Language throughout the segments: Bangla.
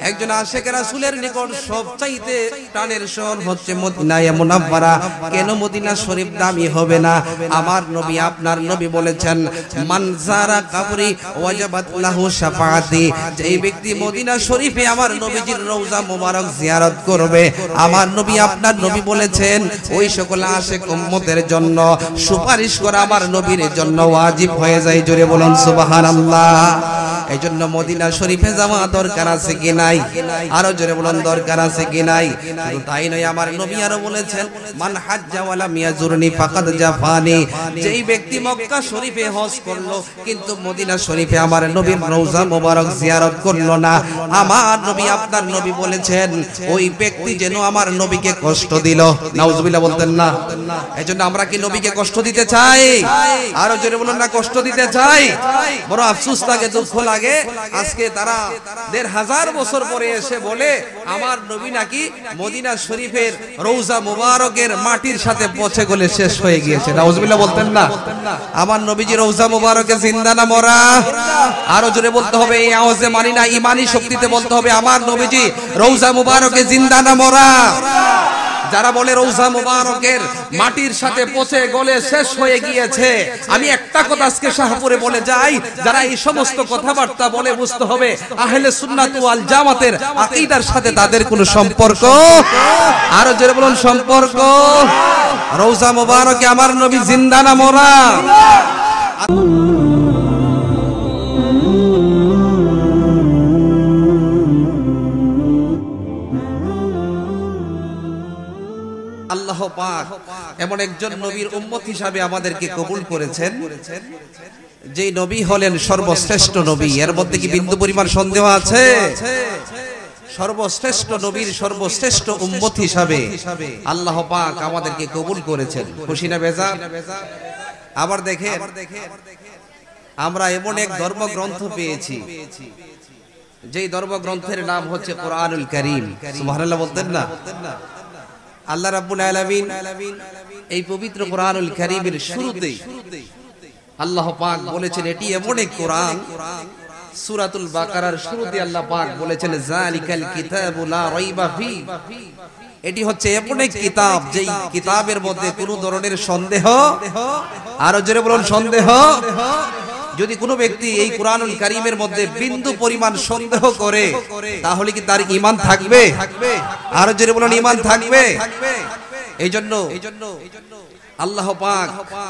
একজন আশিক রাসূলের নিকট সবচাইতে প্রাণের শহর হচ্ছে মদিনায়ে মুনাওয়ারা। কেন মদিনা শরীফ দামি হবে না? আমার নবী আপনার নবী বলেছেন, মান যারা কবরি ওয়াজাবাত লাহু শাফাআতি। যেই ব্যক্তি মদিনা শরীফে আমার নবীজির রওজা মোবারক জিয়ারত করবে, আমার নবী আপনার নবী বলেছেন ওই সকল আশিক উম্মতের জন্য সুপারিশ করা আমার নবীর জন্য ওয়াজিব হয়ে যায়। জোরে বলুন সুবহানাল্লাহ। এই জন্য মদিনা শরীফে যাওয়া দরকার আছে কি নাই? আরো জোরে বলুন দরকার আছে কি নাই? শুধু তাই নয়, আমার নবী আরো বলেছেন, মান হাজ্জা ওয়ালাম ইয়াজুরনি ফাকাদ জাফানি। যেই ব্যক্তি মক্কা শরীফে হজ করলো কিন্তু মদিনা শরীফে আমার নবীর রওজা মোবারক জিয়ারত করলো না, আমার নবী আপনার নবী বলেছেন ওই ব্যক্তি যেন আমার নবীকে কষ্ট দিল। নাউজুবিল্লাহ বলতেন না? এজন্য আমরা কি নবীকে কষ্ট দিতে চাই? আরো জোরে বলুন না, কষ্ট দিতে চাই? বড় আফসোস লাগে, দুঃখ লাগে। আজকে তারা ১৫০০ বছর পরে এসে বলে আমার নবী নাকি মদিনা শরীফের রওজা মোবারকের মাটির সাথে পচে গলে শেষ হয়ে গিয়েছে। নাউজুবিল্লাহ বলতেন না? আমার নবীজি রওজা মোবারকে জিন্দা না মরা? আরো জোরে বলতে হবে, এই আওয়াজে মানি না, ঈমানি শক্তিতে বলতে হবে, আমার নবীজি রওজা মোবারকে জিন্দা না মরা? যারা বলে রওজা মোবারকের মাটির সাথে পচে গলে শেষ হয়ে গিয়েছে, আমি একটা কথা আজকে শাহপুরে বলে যাই, যারা এই সমস্ত কথাবার্তা বলে বুঝতে হবে আহলে সুন্নাত ওয়াল জামাতের আকীদার সাথে তাদের কোনো সম্পর্ক। আরো জোরে বলুন সম্পর্ক। রওজা মোবারকে আমার নবী জিন্দা না মরা? আল্লাহ পাক এমন একজন নবীর উম্মত হিসাবে আমাদেরকে কবুল করেছেন, যে নবী হলেন সর্বশ্রেষ্ঠ নবী। এর মধ্যে কি বিন্দু পরিমাণ সন্দেহ আছে? সর্বশ্রেষ্ঠ নবীর সর্বশ্রেষ্ঠ উম্মত হিসাবে আল্লাহ পাক আমাদেরকে কবুল করেছেন। খুশি না বেজার? আবার দেখেন, আমরা এমন এক ধর্মগ্রন্থ পেয়েছি যেই ধর্মগ্রন্থের নাম হচ্ছে কোরআনুল কারীম। সুবহানাল্লাহ বলতেন না? আল্লাহ রাব্বুল আলামিন এই পবিত্র কোরআনুল কারীমের শুরুতেই আল্লাহ পাক বলেছেন এটি এমন এক কোরআন, সূরাতুল বাকারার শুরুতে আল্লাহ পাক বলেছেন যালিকাল কিতাবু লা রাইবা ফি। এটি হচ্ছে এমন এক কিতাব যেই কিতাবের মধ্যে কোনো ধরনের সন্দেহ, আরো জোরে বলুন সন্দেহ। যদি কোনো ব্যক্তি এই কোরআনুল কারীমের মধ্যে বিন্দু পরিমাণ সন্দেহ করে তাহলে কি তার ঈমান থাকবে? আরো জোরে বলুন ঈমান থাকবে? এই জন্য আল্লাহ পাক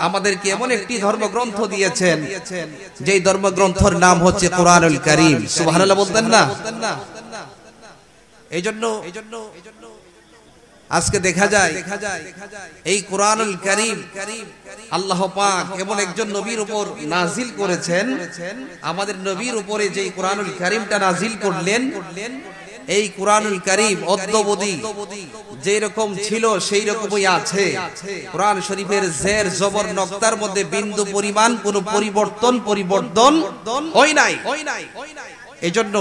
আমাদেরকে এমন একটি ধর্মগ্রন্থ দিয়েছেন যেই ধর্মগ্রন্থের নাম হচ্ছে কোরআনুল কারীম। সুবহানাল্লাহ বলতেন না? এই জন্য আজকে দেখা যায় এই কোরআনুল কারীম আল্লাহ পাক এমন একজন নবীর উপর নাজিল করেছেন। আমাদের নবীর উপরে যে কোরআনুল কারীমটা নাজিল করলেন, এই কোরআনুল কারীম অদ্যবধি যেই রকম ছিল সেই রকমই আছে। কোরআন শরীফের জের জবর নক্তার মধ্যে বিন্দু পরিমাণ কোনো পরিবর্তন হয় নাই। এজন্য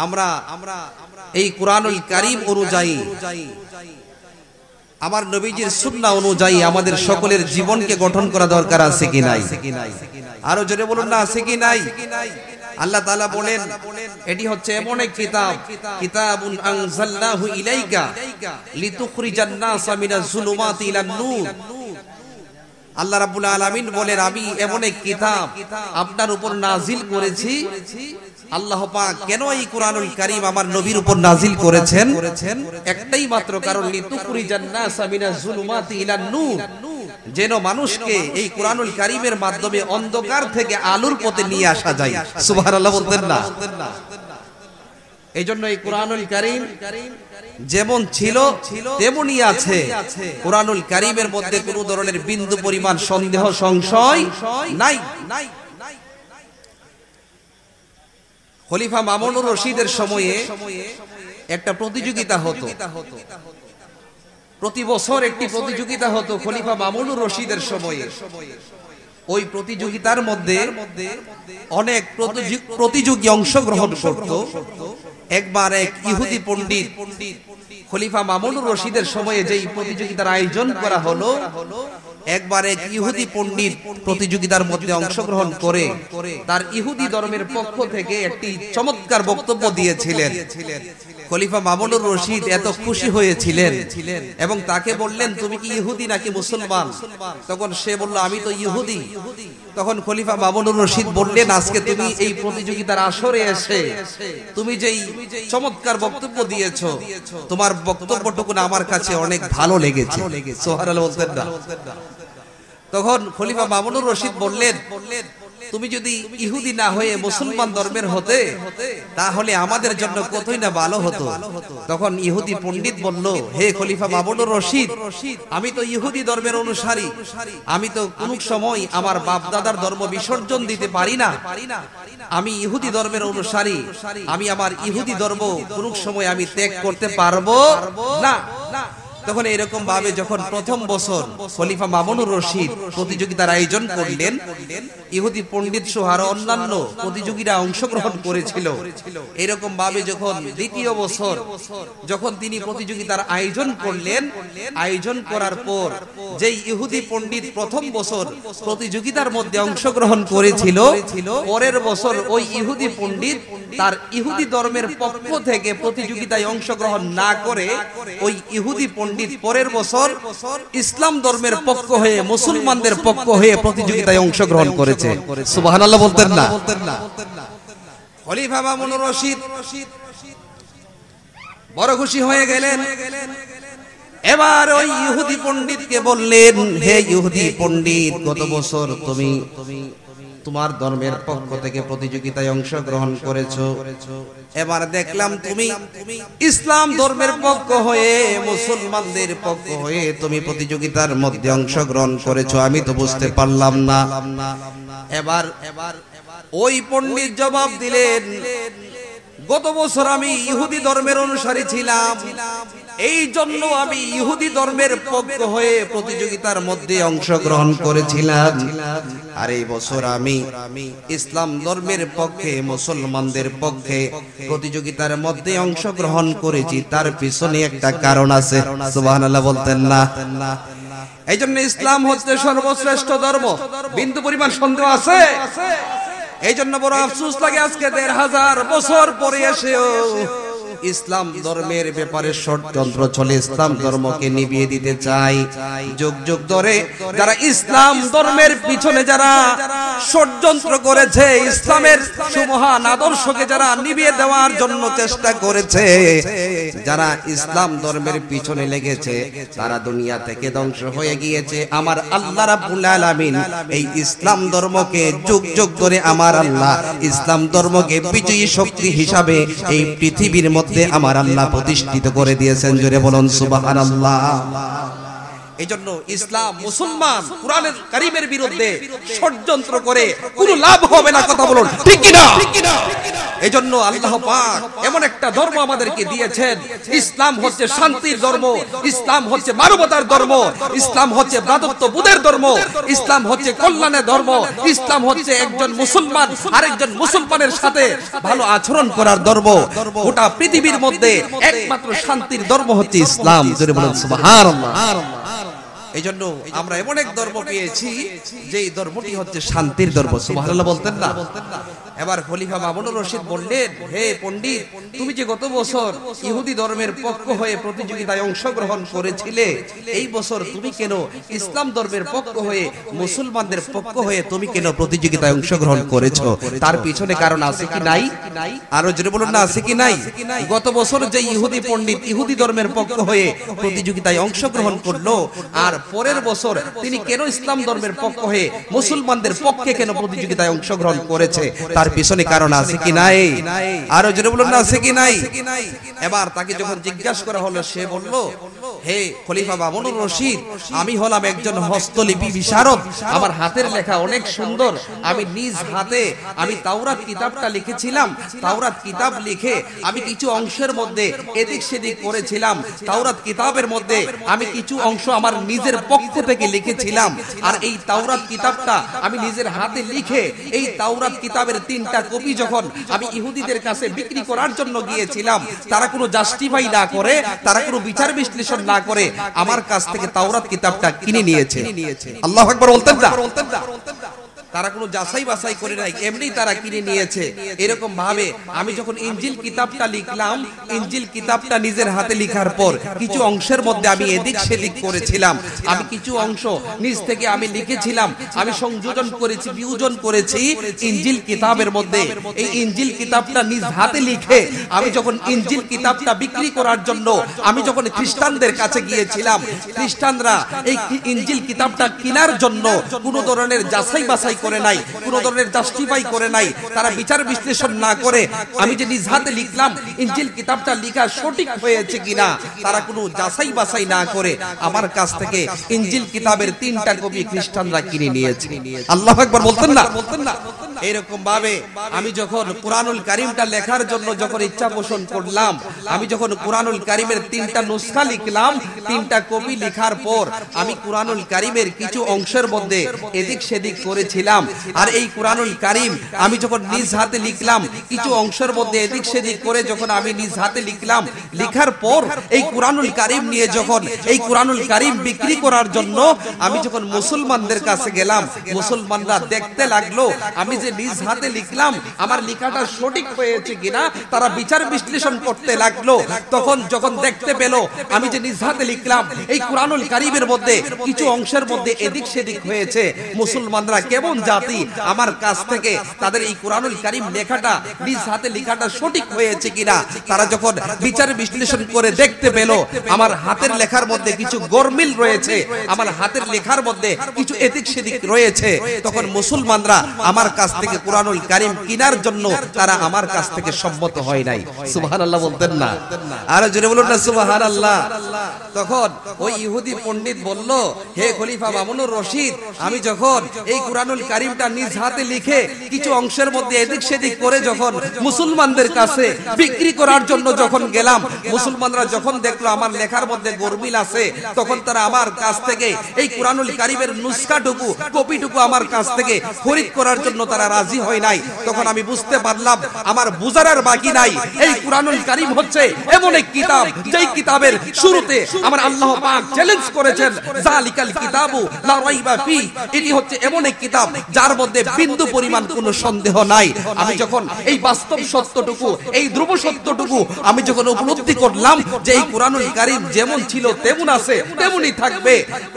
আমরা এই কোরআনুল কারীম অনুযায়ী, আমার নবীজির সুন্নাহ অনুযায়ী আমাদের সকলের জীবনকে গঠন করা দরকার আছে কি নাই? আরো জোরে বলুন না, আছে কি নাই? আল্লাহ তাআলা বলেন এটি হচ্ছে এমন এক কিতাব, কিতাবুন আনজালনাহু ইলাইকা লিতুখরিজান নাসা মিনাজ যুলুমাতি ইলান নূর। আল্লাহ রাব্বুল আলামিন বলেন আমি এমন এক কিতাব আপনার উপর নাজিল করেছি। আল্লাহ পাক কেন এই কোরআনুল কারীম আমার নবীর উপর নাজিল করেছেন? একটাই মাত্র কারণ, লিতুখরিজান নাসা মিনাজ যুলুমাতি ইলান নূর, যেন মানুষকে এই কোরআনুল কারীমের মাধ্যমে অন্ধকার থেকে আলোর পথে নিয়ে আসা যায়। সুবহানাল্লাহ বলতেন না? এই জন্য এই কোরআনুল কারীম যেমন ছিল তেমনই আছে। কোরআনুল কারীমের মধ্যে কোনো ধরনের বিন্দু পরিমাণ সন্দেহ সংশয় নাই। খলিফা মামুনুর রশিদের সময়ে একটা প্রতিযোগিতা হতো, প্রতি বছর একটি প্রতিযোগিতা হতো খলিফা মামুনুর রশিদের সময়ে। ওই প্রতিযোগিতার মধ্যে অনেক প্রতিযোগী অংশগ্রহণ করত। একবার এক ইহুদি পণ্ডিত খলিফা মামুনুর রশিদের সময়ে যেই প্রতিযোগিতার আয়োজন করা হলো, একবার এক ইহুদি পণ্ডিত প্রতিযোগিতার মধ্যে অংশগ্রহণ করে তার ইহুদি ধর্মের পক্ষ থেকে একটি চমৎকার বক্তব্য দিয়েছিলেন। খলিফা মামুনুর রশিদ এত খুশি হয়েছিলেন এবং তাকে বললেন, তুমি কি ইহুদি নাকি মুসলমান? তখন সে বলল, আমি তো ইহুদি। তখন খলিফা মামুনুর রশিদ বললেন, আজকে তুমি এই প্রতিযোগিতার আসরে এসে তুমি যেই চমৎকার বক্তব্য দিয়েছো, তোমার বক্তব্যটুকু আমার কাছে অনেক ভালো লেগেছে। সুবহানাল্লাহ বলতেন না? তখন খলিফা মামুনুর রশিদ বললেন, তুমি যদি ইহুদি না হয়ে মুসলমান ধর্মের হতে তাহলে আমাদের জন্য কতই না ভালো হতো। তখন ইহুদি পণ্ডিত বলল, হে খলিফা মামুনুর রশিদ, আমি তো ইহুদি ধর্মের অনুসারী, আমি তো কোন সময় আমার বাপ দাদার ধর্ম বিসর্জন দিতে পারি না, আমি ইহুদি ধর্মের অনুসারী, আমি আমার ইহুদি ধর্ম কোন সময় আমি ত্যাগ করতে পারবো না। তখন এরকম ভাবে যখন প্রথম বছর খলিফা মামুনুর রশিদ প্রতিযোগিতার আয়োজন করলেন, ইহুদি পণ্ডিত সহ আরো অন্যান্য প্রতিযোগীরা অংশগ্রহণ করেছিল। এরকম ভাবে যখন দ্বিতীয় বছর যখন তিনি প্রতিযোগিতার আয়োজন করলেন, আয়োজন করার পর যেই ইহুদি পণ্ডিত প্রথম বছর প্রতিযোগিতার মধ্যে অংশগ্রহণ করেছিল, পরের বছর ওই ইহুদি পণ্ডিত তার ইহুদি ধর্মের পক্ষ থেকে প্রতিযোগিতায় অংশগ্রহণ না করে ওই ইহুদি পণ্ডিত পরের বছর ইসলাম ধর্মের পক্ষ হয়ে মুসলমানদের পক্ষ হয়ে প্রতিযোগিতায় অংশগ্রহণ করেছে। সুবহানাল্লাহ বলতেন না? খলিফা মামুনুর রশিদ বড় খুশি হয়ে গেলেন। এবার ওই ইহুদি পণ্ডিতকে বললেন, হে ইহুদি পণ্ডিত, গত বছর তুমি তোমার ধর্মের পক্ষ থেকে প্রতিযোগিতায় অংশগ্রহণ করেছো, এবার দেখলাম তুমি ইসলাম ধর্মের পক্ষ হয়ে মুসলমানদের পক্ষ হয়ে তুমি প্রতিযোগিতার মধ্যে অংশগ্রহণ করেছো, আমি তো বুঝতে পারলাম না। এবার ওই পণ্ডিত জবাব দিলেন, গত বছর আমি ইহুদি ধর্মের অনুসারী ছিলাম, এই জন্য আমি ইহুদি ধর্মের পক্ষ হয়ে প্রতিযোগিতার মধ্যে অংশগ্রহণ করেছিলাম, আর এই বছর আমি ইসলাম ধর্মের পক্ষে মুসলমানদের পক্ষে প্রতিযোগিতার মধ্যে অংশগ্রহণ করেছি। তার পিছনে একটা কারণ আছে। সুবহানাল্লাহ বলতেন না? এই জন্য ইসলাম হচ্ছে সর্বশ্রেষ্ঠ ধর্ম। বিন্দু পরিমাণ সন্দেহ আছে? এই জন্য বড় আফসোস লাগে, আজকে ১৫০০ বছর পরে এসেও ইসলাম ধর্মের ব্যাপারে ষড়যন্ত্র চলে, ইসলাম ধর্মকে নিভিয়ে দিতে চাই। যুগ যুগ ধরে যারা ইসলাম ধর্মের পিছনে যারা ষড়যন্ত্র করেছে, ইসলামের সুমহান আদর্শকে যারা নিভিয়ে দেওয়ার জন্য চেষ্টা করেছে, যারা ইসলাম ধর্মের পিছনে লেগেছে, তারা দুনিয়া থেকে ধ্বংস হয়ে গিয়েছে। আমার আল্লাহ রাব্বুল আলামিন এই ইসলাম ধর্মকে যুগ যুগ ধরে আমার আল্লাহ ইসলাম ধর্মকে বিজয়ী শক্তি হিসাবে এই পৃথিবীর মধ্যে আমার আল্লাহ প্রতিষ্ঠিত করে দিয়েছেন। জোরে বলুন সুবহানাল্লাহ। এই জন্য ইসলাম মুসলমান কুরআনের কারীমের বিরুদ্ধে ষড়যন্ত্র করে কোনো লাভ হবে না। কথা বলুন ঠিক কি না? এই জন্য আল্লাহ পাক এমন একটা ধর্ম আমাদেরকে দিয়েছেন, ইসলাম হচ্ছে শান্তির ধর্ম, ইসলাম হচ্ছে মানবতার ধর্ম, ইসলাম হচ্ছে ভ্রাতৃত্ববোধের ধর্ম, ইসলাম হচ্ছে কল্যাণের ধর্ম, ইসলাম হচ্ছে একজন মুসলমান আরেকজন মুসলমানের সাথে ভালো আচরণ করার ধর্ম। গোটা পৃথিবীর মধ্যে একমাত্র শান্তির ধর্ম হচ্ছে ইসলাম। জোরে বলুন সুবহানাল্লাহ। এই জন্য আমরা এমন এক ধর্ম পেয়েছি যে ধর্মটি হচ্ছে শান্তির ধর্ম। সুবহানাল্লাহ বলতেন না? এবার খলিফা মামুনুর রশিদ বললেন, হে পণ্ডিত, তুমি যে গত বছর ইহুদি ধর্মের পক্ষ হয়ে প্রতিযোগিতায় অংশগ্রহণ করেছিলে, এই বছর তুমি কেন ইসলাম ধর্মের পক্ষ হয়ে মুসলমানদের পক্ষ হয়ে তুমি কেন প্রতিযোগিতায় অংশগ্রহণ করেছো? তার পিছনে কারণ আছে কি নাই? আরো জোরে বলুন না, আছে কি নাই? গত বছর যে ইহুদি পণ্ডিত ইহুদি ধর্মের পক্ষ হয়ে প্রতিযোগিতায় অংশগ্রহণ করলো, আর পরের বছর তিনি কেন ইসলাম ধর্মের পক্ষ হয়ে মুসলমানদের পক্ষে কেন প্রতিযোগিতায় অংশগ্রহণ করেছে? তার পিছনে কারণ আছে কি নাই? আরো জোরে বলুন না, আছে কি নাই? এবার তাকে যখন জিজ্ঞাসা করা হলো, সে বলল, হে খলিফা মামুনুর রশিদ, আমি হলাম একজন হস্তলিপি বিশারদ, আমার হাতের লেখা অনেক সুন্দর, আমি নিজ হাতে আমি তাওরাত কিতাবটা লিখেছিলাম, তাওরাত কিতাব লিখে আমি কিছু অংশের মধ্যে এদিক সেদিক করেছিলাম, তাওরাত কিতাবের মধ্যে আমি কিছু অংশ আমার নিজের পক্ষ থেকে লিখেছিলাম, আর এই তাওরাত কিতাবটা আমি নিজের হাতে লিখে এই তাওরাত কিতাবের 3টা কপি যখন আমি ইহুদিদের কাছে বিক্রি করার জন্য গিয়েছিলাম, তারা কোনো জাস্টিফাই না করে, তারা কোনো বিচার বিশ্লেষণ না করে আমার কাছ থেকে তাওরাত কিতাবটা কিনে নিয়েছে। আল্লাহু আকবার বলতেন না? তারা কোনো যাচাই বাছাই করে নাই, এমনি তারা কিনে নিয়েছে। এরকম ভাবে আমি যখন ইনজিল কিতাবটা লিখলাম, ইনজিল কিতাবটা নিজের হাতে লিখার পর কিছু অংশের মধ্যে আমি এদিক সেদিক করেছিলাম, আমি কিছু অংশ নিজ থেকে আমি লিখেছিলাম, আমি সংযোজন করেছি, বিয়োজন করেছি ইনজিল কিতাবের মধ্যে। এই ইনজিল কিতাবটা নিজ হাতে লিখে আমি যখন ইনজিল কিতাবটা বিক্রি করার জন্য আমি যখন খ্রিস্টানদের কাছে গিয়েছিলাম, খ্রিস্টানরা এই ইনজিল কিতাবটা কেনার জন্য কোনো ধরনের যাচাই বাছাই করে নাই, কোনো ধরনের জাস্টিফাই করে নাই, তারা বিচার বিশ্লেষণ না করে আমি যে নিজ হাতে লিখলাম ইনজিল কিতাবটা লেখা সঠিক হয়েছে কিনা তারা কোনো যাচাই বাছাই না করে আমার কাছ থেকে ইনজিল কিতাবের 3টা কপি খ্রিস্টানরা কিনে নিয়েছে। আল্লাহু আকবার বলতেন না? এরকম ভাবে আমি যখন কুরআনুল কারীমটা লেখার জন্য যখন ইচ্ছা পোষণ করলাম, আমি যখন কুরআনুল কারীমের 3টা নুসখা লিখলাম, 3টা কপি লেখার পর আমি কুরআনুল কারীমের কিছু অংশের মধ্যে এদিক সেদিক করেছিলাম। আর এই কুরআনুল কারীম আমি যখন নিজ হাতে লিখলাম, কিছু অংশের মধ্যে এদিক সেদিক করে যখন আমি নিজ হাতে লিখলাম, লিখার পর এই কুরআনুল কারীম নিয়ে যখন এই কুরআনুল কারীম বিক্রি করার জন্য আমি যখন মুসলমানদের কাছে গেলাম, মুসলমানরা দেখতে লাগলো আমি যে নিজ হাতে লিখলাম আমার লেখাটা সঠিক হয়েছে কিনা, তারা বিচার বিশ্লেষণ করতে লাগলো। তখন যখন দেখতে পেল আমি যে নিজ হাতে লিখলাম এই কুরআনুল কারীমের মধ্যে কিছু অংশের মধ্যে এদিক সেদিক হয়েছে, মুসলমানরা কেমন জাতি আমার কাছ থেকে তাদের এই কুরআনুল কারীম লেখাটা নিজ হাতে লেখাটা সঠিক হয়েছে কিনা তারা যখন বিচার বিশ্লেষণ করে দেখতে পেল আমার হাতের লেখার মধ্যে কিছু গরমিল রয়েছে, আমার হাতের লেখার মধ্যে কিছু এদিক সেদিক রয়েছে, তখন মুসলমানরা আমার কাছ থেকে কুরআনুল কারীম কেনার জন্য তারা আমার কাছ থেকে সম্মত হয় নাই। সুবহানাল্লাহ বলতেন না? আর জোরে বলুন না সুবহানাল্লাহ। তখন ওই ইহুদি পণ্ডিত বলল, হে খলিফা মামুনুর রশিদ, আমি যখন এই কুরআনুল কারীমটা নিজ হাতে লিখে কিছু অংশের মধ্যে এদিক সেদিক করে যখন মুসলমানদের কাছে বিক্রি করার জন্য যখন গেলাম, মুসলমানরা যখন দেখলো আমার লেখার মধ্যে গরমিল আছে, তখন তারা আমার কাছ থেকে এই কুরআনুল কারীমের নুসখাটুকু কপিটুকু আমার কাছ থেকে খরিদ করার জন্য তারা রাজি হয় নাই। তখন আমি বুঝতে পারলাম আমার বুঝার আর বাকি নাই, এই কুরআনুল কারীম হচ্ছে এমন এক কিতাব যেই কিতাবের শুরুতে আমার আল্লাহ পাক চ্যালেঞ্জ করেছেন, যালিকাল কিতাবু লা রাইবা ফি, এটি হচ্ছে এমন এক কিতাব যার মধ্যে বিন্দু পরিমাণ কোনো সন্দেহ নাই। আমি যখন এই বাস্তব সত্যটুকু, এই ধ্রুব সত্যটুকু আমি যখন উপলব্ধি করলাম যে এই কুরআনুল কারীম যেমন ছিল তেমন আছে তেমনই থাকবে,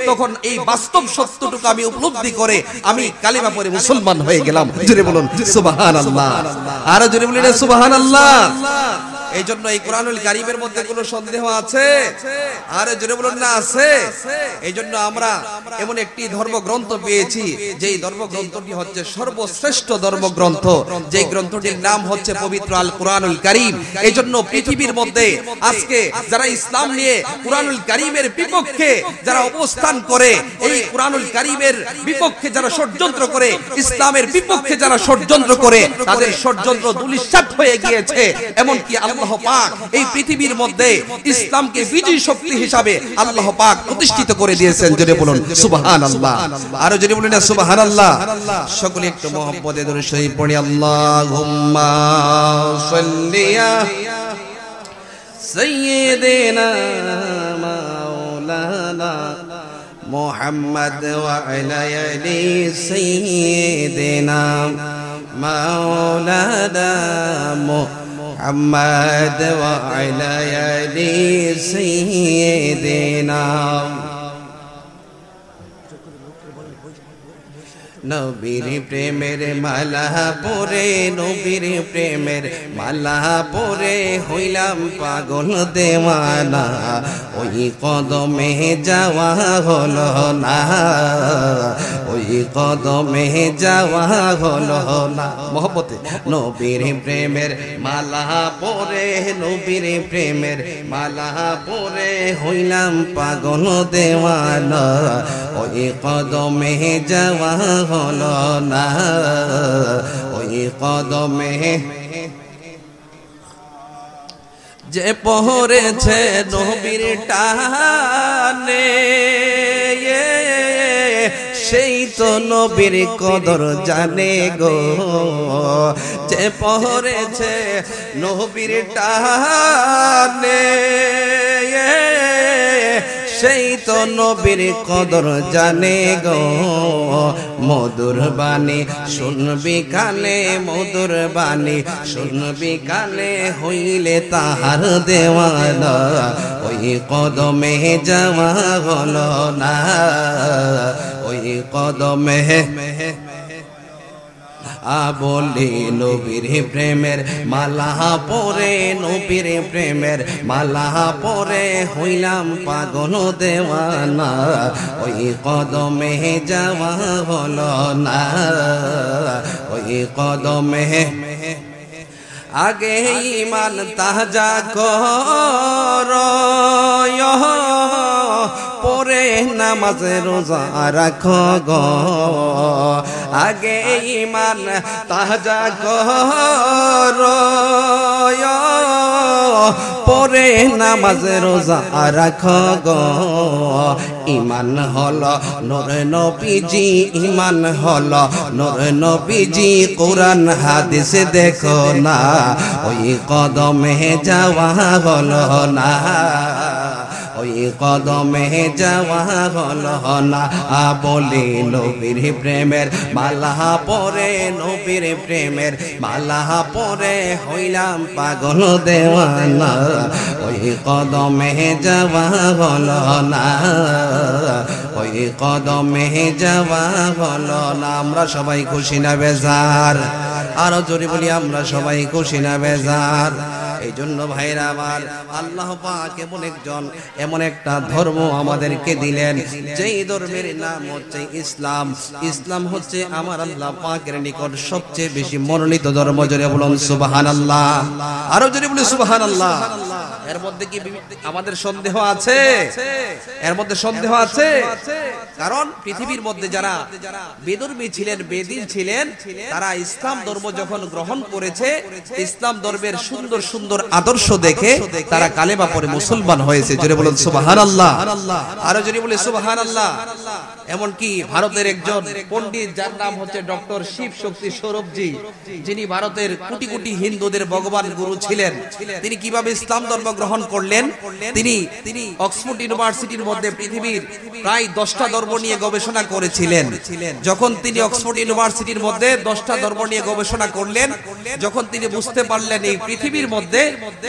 তখন এই বাস্তব সত্যটুকু আমি উপলব্ধি করে আমি কালিমা পড়ে মুসলমান হয়ে গেলাম। জোরে বলুন সুবহানাল্লাহ। আর জোরে বলুন সুবহানাল্লাহ। এই জন্য এই কুরআনুল কারীমের মধ্যে কোনো সন্দেহ আছে? আরে জোরে বলুন না আছে? এই জন্য আমরা এমন একটি ধর্মগ্রন্থ পেয়েছি যেই ধর্মগ্রন্থটি হচ্ছে সর্বশ্রেষ্ঠ ধর্মগ্রন্থ, যেই গ্রন্থটির নাম হচ্ছে পবিত্র আল কুরআনুল কারীম। এই জন্য পৃথিবীর মধ্যে আজকে যারা ইসলাম নিয়ে কুরআনুল কারীমের বিপক্ষে যারা অবস্থান করে, এই কুরআনুল কারীমের বিপক্ষে যারা ষড়যন্ত্র করে, ইসলামের বিপক্ষে যারা ষড়যন্ত্র করে, তাদের ষড়যন্ত্র ধূলিসাৎ হয়ে গিয়েছে। এমনকি আল্লাহ পাক এই পৃথিবীর মধ্যে ইসলামকে বিজয়ী শক্তি হিসাবে আল্লাহ পাক প্রতিষ্ঠিত করে দিয়েছেন। জোরে বলুন সুবহানাল্লাহ। আর জোরে বলুন না সুবহানাল্লাহ। সকলে একটু মুহাব্বতে দরুদ শরীফ পড়ি। আল্লাহুম্মা সাল্লি আলা সাইয়্যিদিনা মাওলানা মুহাম্মদ ওয়া আলা আলি সাইয়্যিদিনা মাওলানা محمد وعلى آل سيدنا নবীর প্রেমের মালা পরে, নবীর প্রেমের মালা পরে হইলাম পাগল দেওয়ানা, ওই কদমে যাওয়া হলো না, ওই কদমে যাওয়া হলো না। মহব্বতে নবীর প্রেমের মালা পরে, নবীর প্রেমের মালা পরে হইলাম পাগল দেওয়ানা, ওই কদমে যাওয়া হলো না, ওই কদমে যে পড়েছে নবীর টানে, সেই তো নবীর কদর জানে গো, যে পড়েছে নবীর টানে তো নবীর কদর জানে গো মধুর বাণী শুনবি কানে মধুর বাণী শুনবি কানে হইলে তাহার দেওয়ানা ওই কদমে যাওয়া হলো না ওই কদমে বলি নবীর প্রেমের মালা পরে নবীর প্রেমের মালা পরে হইলাম পাগল দেওয়ানা ওই কদমে যাওয়া হলো না ওই কদমে আগে ঈমান তাজা কর পরে নামাজ রোজা রাখো গো আগে ঈমান তাজা কর পরে নামাজ রোজা রাখো গো ঈমান হলো নূর নবীজি ঈমান হলো নূর নবীজি কোরআন হাদিস দেখো না ওই কদমে যাওয়া হলো না ওই কদমে যাওয়া হলো না বলি নবীর প্রেমের মালা পরে নবীর প্রেমের মালা পরে হইলাম পাগল দেওয়ানা ওই কদমে যাওয়া হলো না ওই কদমে যাওয়া হলো না আমরা সবাই খুশি না বেজার আরো জোরে বলি আমরা সবাই খুশি না বেজার এই জন্য ভাইরা আমার আল্লাহ পাক এমন একটা ধর্ম আমাদেরকে দিলেন যেই ধর্মের নাম হচ্ছে ইসলাম ইসলাম হচ্ছে আমার আল্লাহ পাকের নিকট সবচেয়ে বেশি মনোনীত ধর্ম জোরে বলুন সুবহানাল্লাহ আরো জোরে বলি সুবহানাল্লাহ এর মধ্যে কি আমাদের সন্দেহ আছে এর মধ্যে সন্দেহ আছে কারণ পৃথিবীর মধ্যে যারা বেদর্মী ছিলেন বেদিন ছিলেন তারা ইসলাম ধর্ম যখন গ্রহণ করেছে ইসলাম ধর্মের সুন্দর সুন্দর আদর্শ দেখে তারা কালেমা পড়ে মুসলমান হয়েছে জোরে বলুন সুবহানাল্লাহ আরো জোরে বলি সুবহানাল্লাহ এমন কি ভারতের একজন পণ্ডিত যার নাম হচ্ছে ডক্টর শিব শক্তি সৌরভজি যিনি ভারতের কোটি কোটি হিন্দুদের ভগবান গুরু ছিলেন তিনি কিভাবে ইসলাম ধর্ম গ্রহণ করলেন তিনি অক্সফোর্ড ইউনিভার্সিটির মধ্যে পৃথিবীর প্রায় 10টা ধর্ম নিয়ে গবেষণা করেছিলেন যখন তিনি অক্সফোর্ড ইউনিভার্সিটির মধ্যে 10টা ধর্ম নিয়ে গবেষণা করলেন যখন তিনি বুঝতে পারলেন এই পৃথিবীর মধ্যে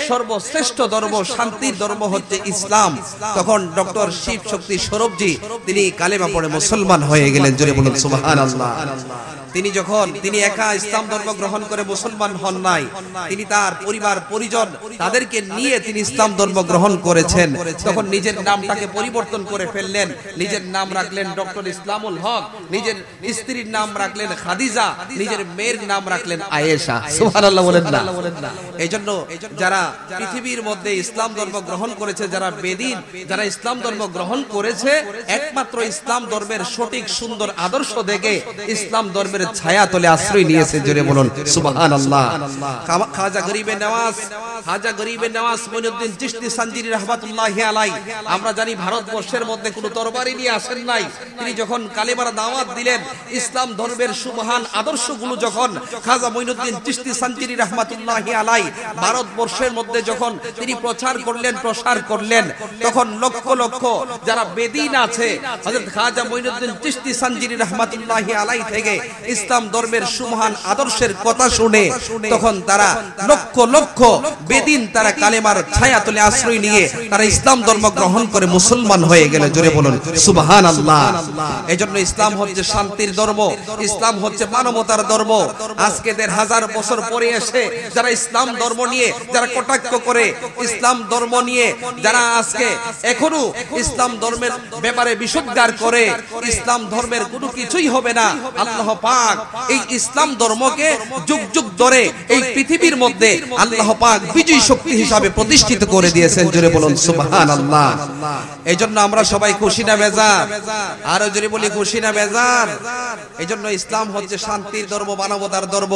সর্বশ্রেষ্ঠ ধর্ম শান্তির ধর্ম হচ্ছে ইসলাম তখন ডক্টর শিব শক্তি সৌরভজি তিনি কালেমা পড়ে মুসলমান হয়ে গেলেন জোরে বলুন সুবহানাল্লাহ তিনি একা ইসলাম ধর্ম গ্রহণ করে মুসলমান হন নাই তিনি তার পরিবার পরিজন তাদেরকে নিয়ে তিনি ইসলাম ধর্ম গ্রহণ করেছেন তখন নিজের নামটাকে পরিবর্তন করে ফেললেন নিজের নাম রাখলেন ডক্টর ইসলামুল হক নিজের স্ত্রীর নাম রাখলেন খাদিজা নিজের মেয়ের নাম রাখলেন আয়েশা সুবহানাল্লাহ বলেন না এইজন্য যারা পৃথিবীর মধ্যে ইসলাম ধর্ম গ্রহণ করেছে যারা বেদিন যারা ইসলাম ধর্ম গ্রহণ করেছে একমাত্র ইসলাম ধর্মের সঠিক সুন্দর আদর্শ দেখে ইসলাম ধর্মের ছায়া তলে আশ্রয় নিয়েছে জোরে বলুন সুবহানাল্লাহ খাজা গরিবে নওয়াজ মঈনুদ্দিন চিশতি সানজিরি রাহমাতুল্লাহি আলাইহি আমরা জানি ভারতবর্ষের মধ্যে কোনো তরবারি নিয়ে আসেন নাই তিনি যখন কালেমার দাওয়াত দিলেন ইসলাম ধর্মের সুমহান আদর্শগুলো যখন খাজা মঈনুদ্দিন চিশতি সানজিরি রাহমাতুল্লাহি আলাইহি ভারতবর্ষের মধ্যে যখন তিনি প্রসার করলেন তখন লক্ষ লক্ষ যারা বেদিন আছে হযরত খাজা মঈনুদ্দিন চিশতি সানজিরি রাহমাতুল্লাহি আলাইহি থেকে ইসলাম ধর্মের সুমহান আদর্শের কথা শুনে তখন তারা লক্ষ লক্ষ বেদিন তারা কালেমার ছায়া তলে আশ্রয় নিয়ে তারা ইসলাম ধর্ম গ্রহণ করে মুসলমান হয়ে গেল জোরে বলুন সুবহানাল্লাহ এজন্য ইসলাম হচ্ছে শান্তির ধর্ম ইসলাম হচ্ছে মানবতার ধর্ম আজকে 1500 বছর পরে এসে যারা ইসলাম ধর্ম নিয়ে যারা কটাক্ষ করে ইসলাম ধর্ম নিয়ে যারা আজকে এখনো ইসলাম ধর্মের ব্যাপারে বিষোদ্গার করে ইসলাম ধর্মের কোনো কিছুই হবে না আল্লাহ পাক এই ইসলাম ধর্মকে যুগ যুগ ধরে এই পৃথিবীর মধ্যে আল্লাহ পাক বিজয়ী শক্তি হিসাবে প্রতিষ্ঠিত করে দিয়েছেন জোরে বলুন সুবহানাল্লাহ এইজন্য আমরা সবাই খুশি না বেজার আরো জোরে বলি খুশি না বেজার এইজন্য ইসলাম হচ্ছে শান্তির ধর্ম মানবতার ধর্ম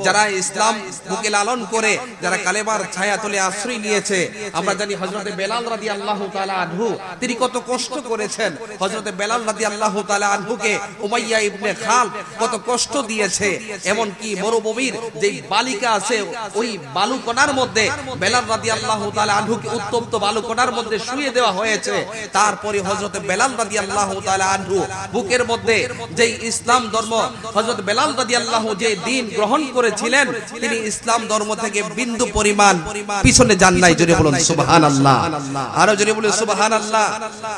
যারা ইসলাম বুকে লালন করে যারা কালেমার ছায়া তলে আশ্রয় নিয়েছে আমরা জানি হযরতে বেলাল রাদিয়াল্লাহু তাআলা আনহু তিনি কত কষ্ট করেছেন হযরতে বেলাল রাদিয়াল্লাহু তাআলা আনহুকে উমাইয়া ইবনে খালদ কত কষ্ট দিয়েছে, এমন কি মরুভূমির যে বালিকা আছে ওই বালুকণার মধ্যে বেলাল রাদিয়াল্লাহু তাআলা আনহুকে উত্তপ্ত বালুকণার মধ্যে শুয়ে দেওয়া হয়েছে। তারপরে হযরত বেলাল রাদিয়াল্লাহু তাআলা আনহু বুকের মধ্যে যে ইসলাম ধর্ম হযরত বেলাল রাদিয়াল্লাহু যে দ্বীন গ্রহণ করেছিলেন, তিনি ইসলাম ধর্ম থেকে বিন্দু পরিমাণ পিছনে যান নাই। জোরে বলুন সুবহানাল্লাহ, আরো জোরে বলুন সুবহানাল্লাহ।